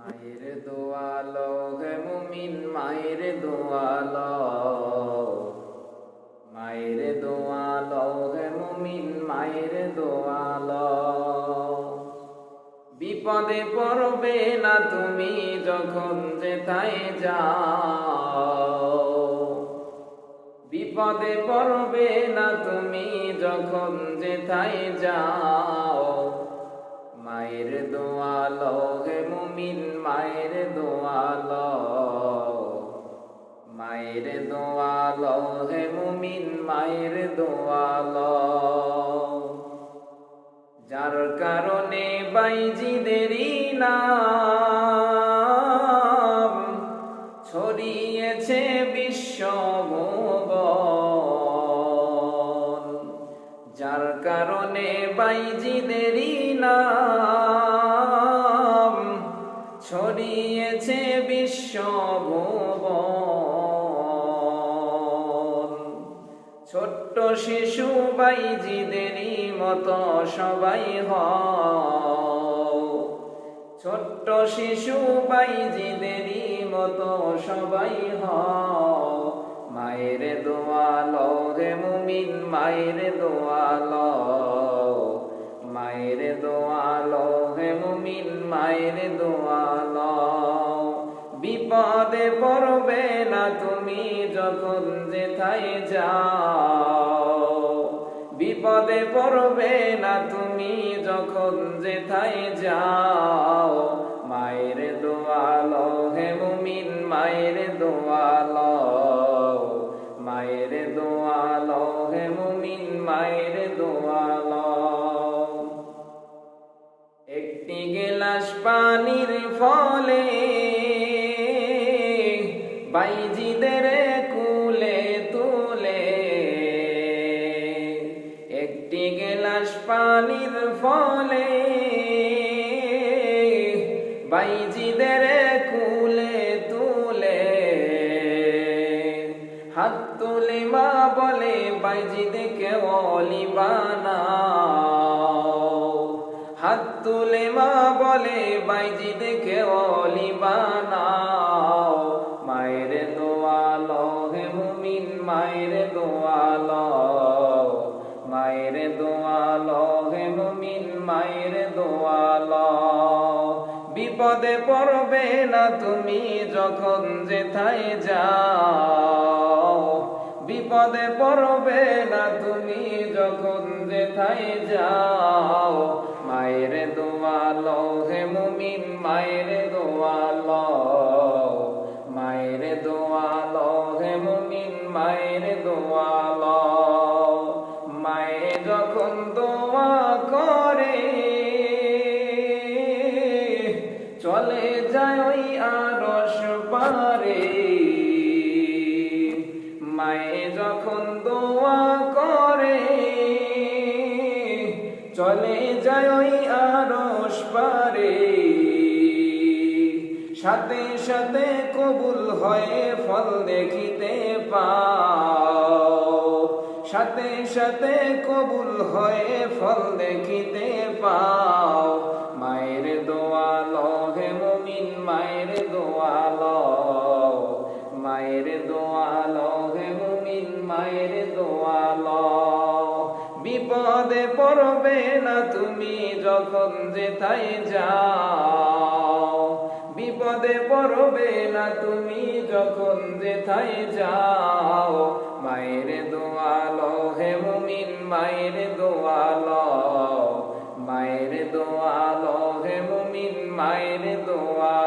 মায়ের দোয়ালো হে মুমিন মায়ের দোয়ালো, মায়ের দোয়ালো হে মুমিন মায়ের দোয়ালো। বিপদে পড়বে না তুমি যখন যেথায় যাও, বিপদে পড়বে না তুমি যখন যেথায় যাও। মায়ের দোয়ালো হে মুমিন মায়ের দোয়ালো, মায়ের দোয়ালো হে মুমিন মায়ের দোয়ালো। যার কারণে বাইজিদেরই নাম ছড়িয়েছে বিশ্বভুবন, যার কারণে বাইজিদেরই নাম ছড়িয়েছে বিশ্বভুবন। ছোট্ট শিশু বাইজিদেরই মতো সবাই হও, ছোট্ট শিশু বাইজিদেরই মতো সবাই হও। মায়ের দোয়ালো হে মুমিন মায়ের দোয়ালো, মায়ের দোয়ালো হে মুমিন মায়ের দোয়ালো। বিপদে পড়বে না তুমি যখন যেথায় যাও, বিপদে পড়বে না তুমি যখন যেথায় যাও। মায়ের দোয়ালো হে মুমিন মায়ের দোয়ালো, মায়ের দোয়ালো হে মুমিন মায়ের দোয়ালো। একটি গেলাস পানির ফলে বাইজিদের কুলে তুলে, একটি গেলাস পানির ফলে বাইজিদের কুলে তুলে। হাত তুলে মা বলে বাইজিদকে ওলি বানাও, হাত তুলে মা বলে বাইজিদকে ওলি বানাও। মায়ের দোয়ালো হে মুমিন মায়ের দোয়ালো, মায়ের দোয়ালো হে মুমিন মায়ের দোয়ালো। বিপদে পড়বে না তুমি যখন যেথায় যাও, বিপদে পড়বে না তুমি যখন যেথায় যাও। মায়ের দোয়ালো হে মুমিন মায়ের দোয়ালো, মায়ের দোয়ালো হে মুমিন মায়ের দোয়ালো। মায়ে যখন দোয়া করে চলে যায় ওই আরশ পারে, মায়ে যখন দোয়া করে চলে যায় ওই আরশ পারে। সাথে সাথে কবুল হয়ে ফল দেখিতে পাও, সাথে সাথে কবুল হয়ে ফল দেখিতে পাও। মায়ের দোয়ালো হে মুমিন মায়ের দোয়ালো, মায়ের দোয়ালো হে মুমিন মায়ের দোয়ালো। বিপদে পড়বে না তুমি যখন যেথায় যাও, বিপদে পড়বে না তুমি যখন যেথায় যাও। মায়ের দোয়ালো হে মুমিন মায়ের দোয়ালো, মায়ের দোয়ালো হে মুমিন মায়ের দোয়ালো।